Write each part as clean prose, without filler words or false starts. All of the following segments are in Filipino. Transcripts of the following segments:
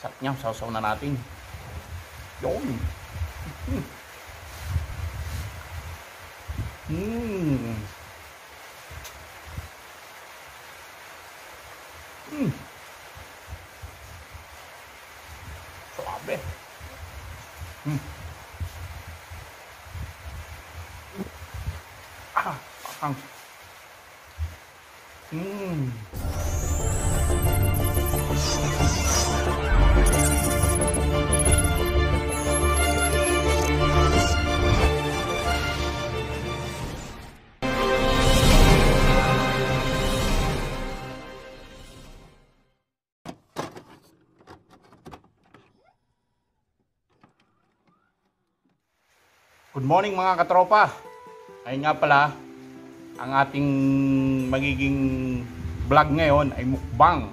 Sarap niya, sausaw na natin. Yun. Mm. Mm. Suabe. Mm. Ah, pakang. Mm. Good morning mga katropa. Ayun nga pala, ang ating magiging vlog ngayon ay mukbang.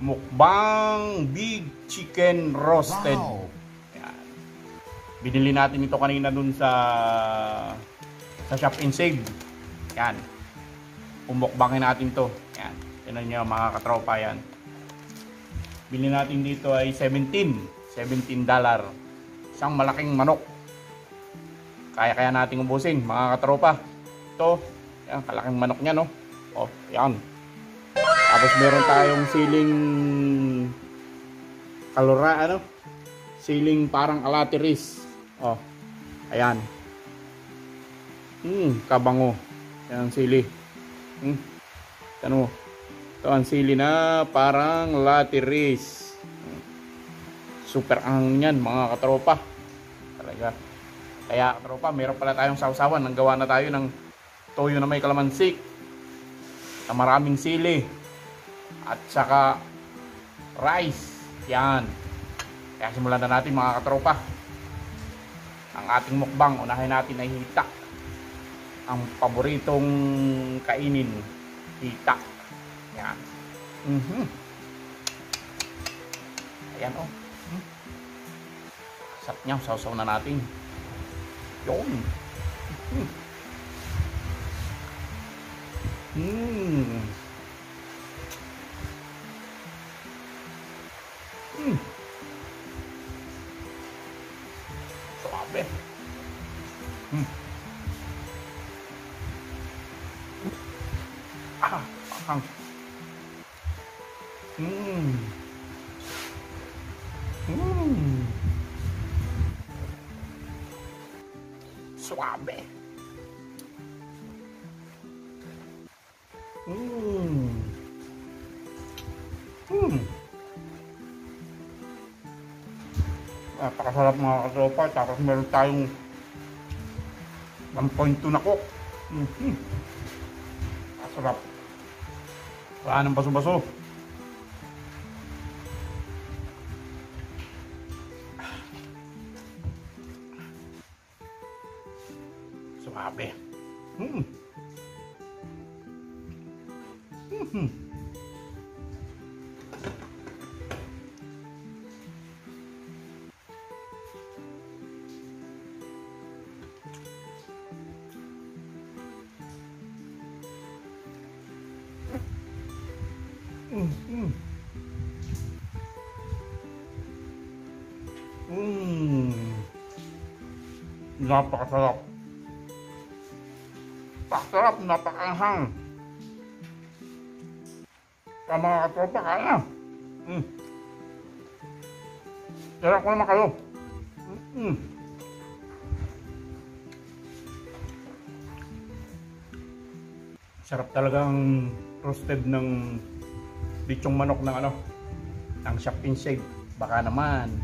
Mukbang big chicken roasted. Wow. Yan. Binili natin ito kanina dun sa Shop and Save. Yan. Umukbangin natin to. Yan. Tingnan niyo mga katropa yan. Bili natin dito ay $17. Isang malaking manok. Kaya nating ubusin mga katropa. Ito, yan, kalaking manok niya, no? Oh, yan. Tapos meron tayong siling kalora, ano? Siling parang alatiris. Oh, ayan. Kabango. Yan ang sili. Ano? Ito ang sili na parang latiris. Super ang yan mga katropa. Talaga. Kaya tropa, meron pala tayong sausawan. Nanggawa na tayo ng toyo na may kalamansi, na maraming sili, at saka rice. Yan. Kaya simulan na natin mga katropa ang ating mukbang. Unahin natin ay hita. Ang paboritong kainin, hita. Yan. Ayan o. Sarap niya, sausaw na natin. Yun. Suabe. Ah, pakang. Suabe. Napakasarap mga katropa. Tapos meron tayong 1.2 na coke. Masarap. Wala nang baso-baso. Suabe. Napakasarap. Napakasarap, napakanghang. Sa mga katropa, kaya. Sarap ko naman kayo. Sarap talagang roasted ng lechong manok ng ano, ng Shop and Save. Baka naman.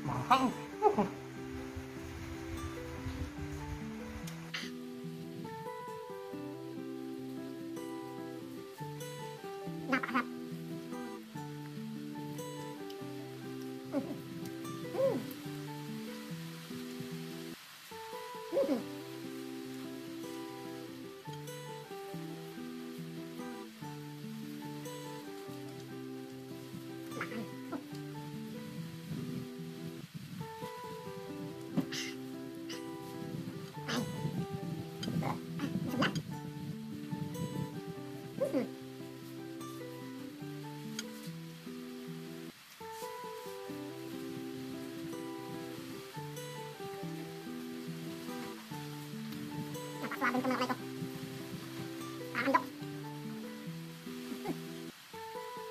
Mahang. Napakasarap. Napakaswabing kamay ko. Andok.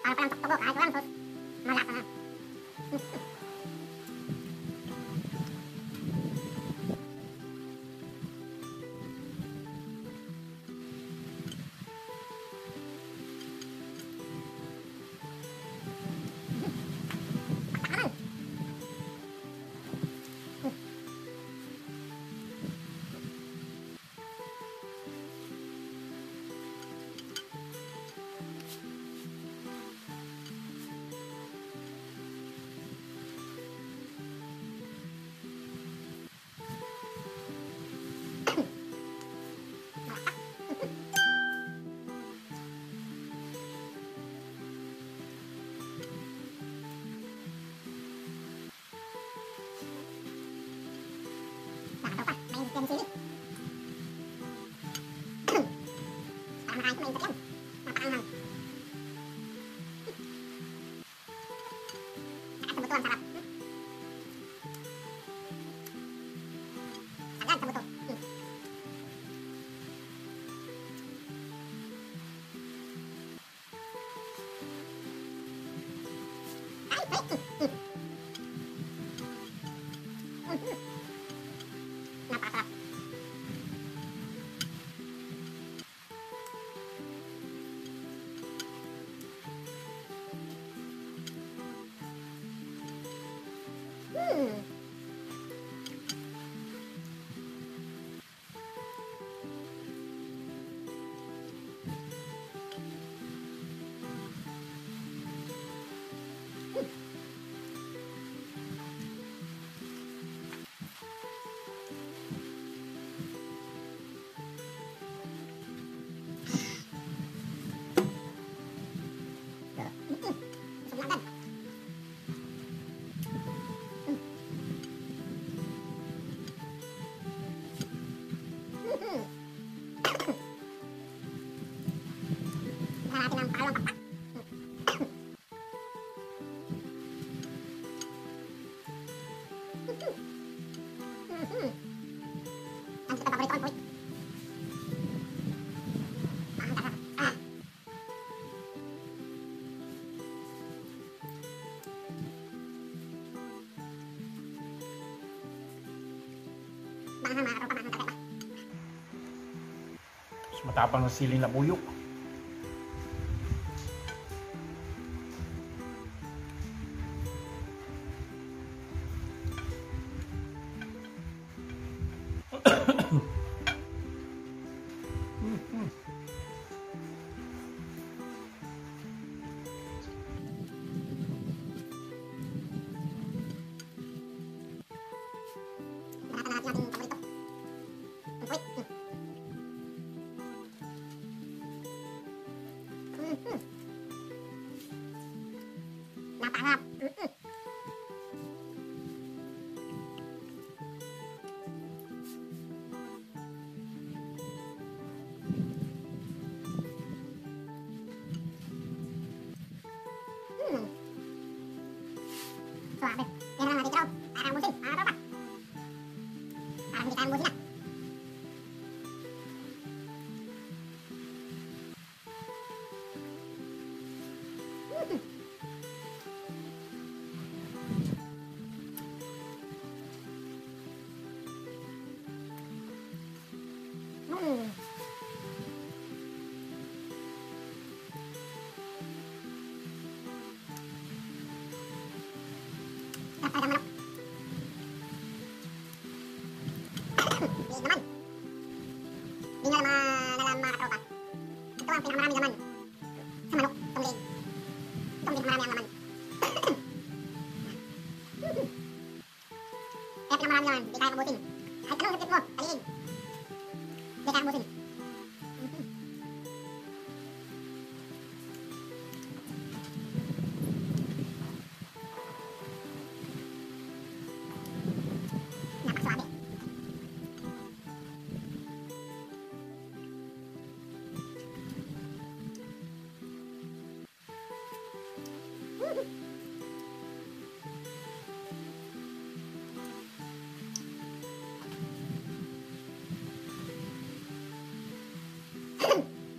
Para palang tuktugo kahit walang sauce. Malasa na. Nakataw pa. Mainit yan sili. Para makain ko mainit yan. Napakanghang. Saka sa buto ang sarap. Agad sa buto. Ay, ay. Napakasarap. Busog na agad. Hanapin ang parang pakpak. Ang kita paborito ko, boy. Ang sarap. Baka mga katropa, mga katropa. Mas matapang ng siling labuyok. Baratan na natin yung paborito. Ang puwit. Napakasarap. Suabe. Yan lang natin tiraw. Para musin, mga tropa. Para hindi tayo musin na. Sarap talaga manok.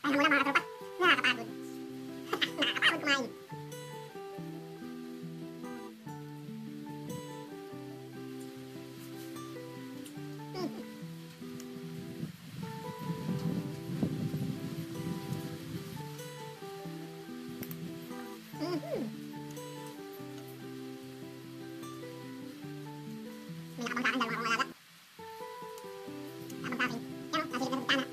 Pahinga muna mga katropa. Nakakapagod. Nakakapagod kumain. May nakapang sa akin, dalawa akong alaga. Nakapang sa akin. Yan o, nasilip na sa tana.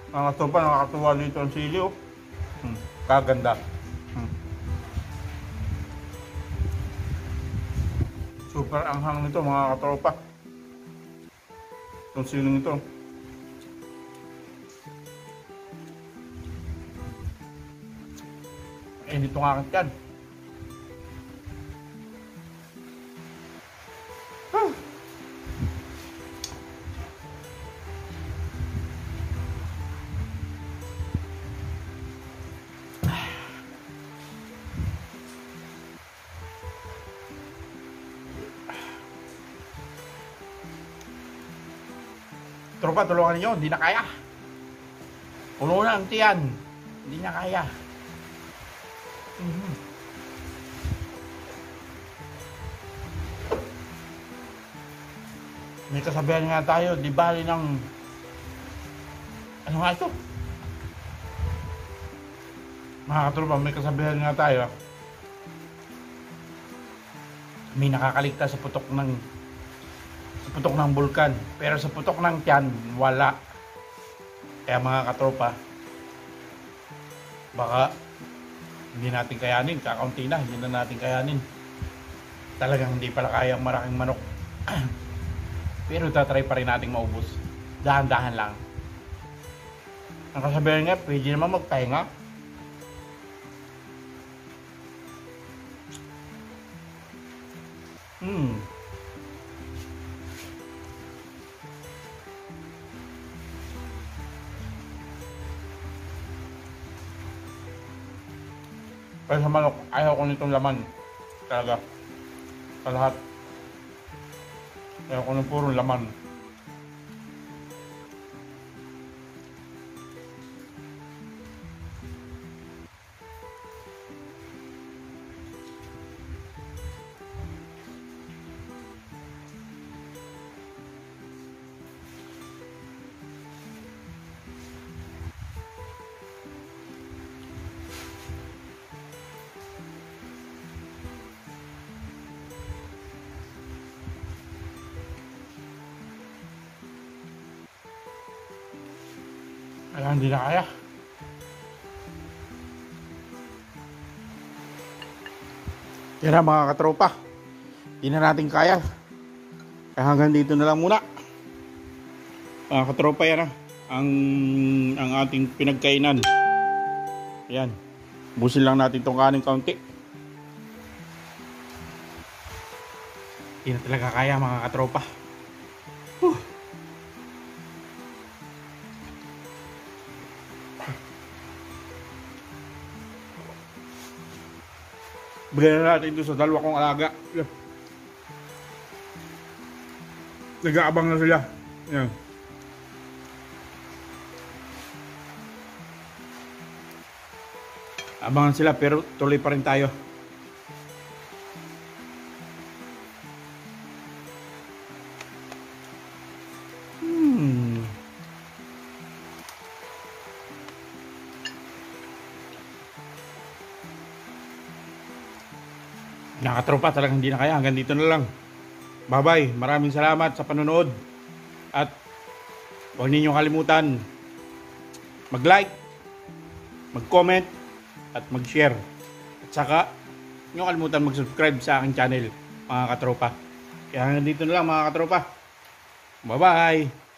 Mga katropa, nakakatuwa dito ang sili, oh. Kaganda. Super anghang nito mga katropa. Itong siling ito. Dito ng aking tiyan. Tropa, tulungan ninyo, hindi na kaya. Puno na ang tiyan. Hindi na kaya. May kasabihan nga tayo, di bali ng... Ano nga ito? Mga katropa, may kasabihan nga tayo. May nakakaligtas sa putok ng bulkan, pero sa putok ng tiyan wala. Kaya mga katropa, baka hindi natin kayanin, kakaunti na, hindi na natin kayanin. Talagang hindi pala kaya ang maraking manok. Pero tatry pa rin nating maubos, dahan-dahan lang. Ang kasabihan nga, pwede naman magpahinga. Pero sa manok, ayaw ko nitong laman. Talaga. Sa lahat. Ayaw ko ng puro laman. Kaya hindi na kaya. Yan na mga katropa. Hindi na natin kaya. Kaya hanggang dito na lang muna. Mga katropa, yan na. Ang ating pinagkainan. Yan. Busin lang natin itong kaning kaunti. Hindi na talaga kaya mga katropa. Bigyan na natin ito sa dalawa kong alaga. Nag-aabang na sila. Yan. Abangan sila pero tuloy pa rin tayo. Nakatropa talagang hindi na kaya. Hanggang dito na lang. Bye-bye. Maraming salamat sa panonood. At huwag ninyong kalimutan mag-like, mag-comment, at mag-share. At saka, huwag niyo kalimutan mag-subscribe sa aking channel, mga katropa. Kaya hanggang dito na lang, mga katropa. Bye-bye!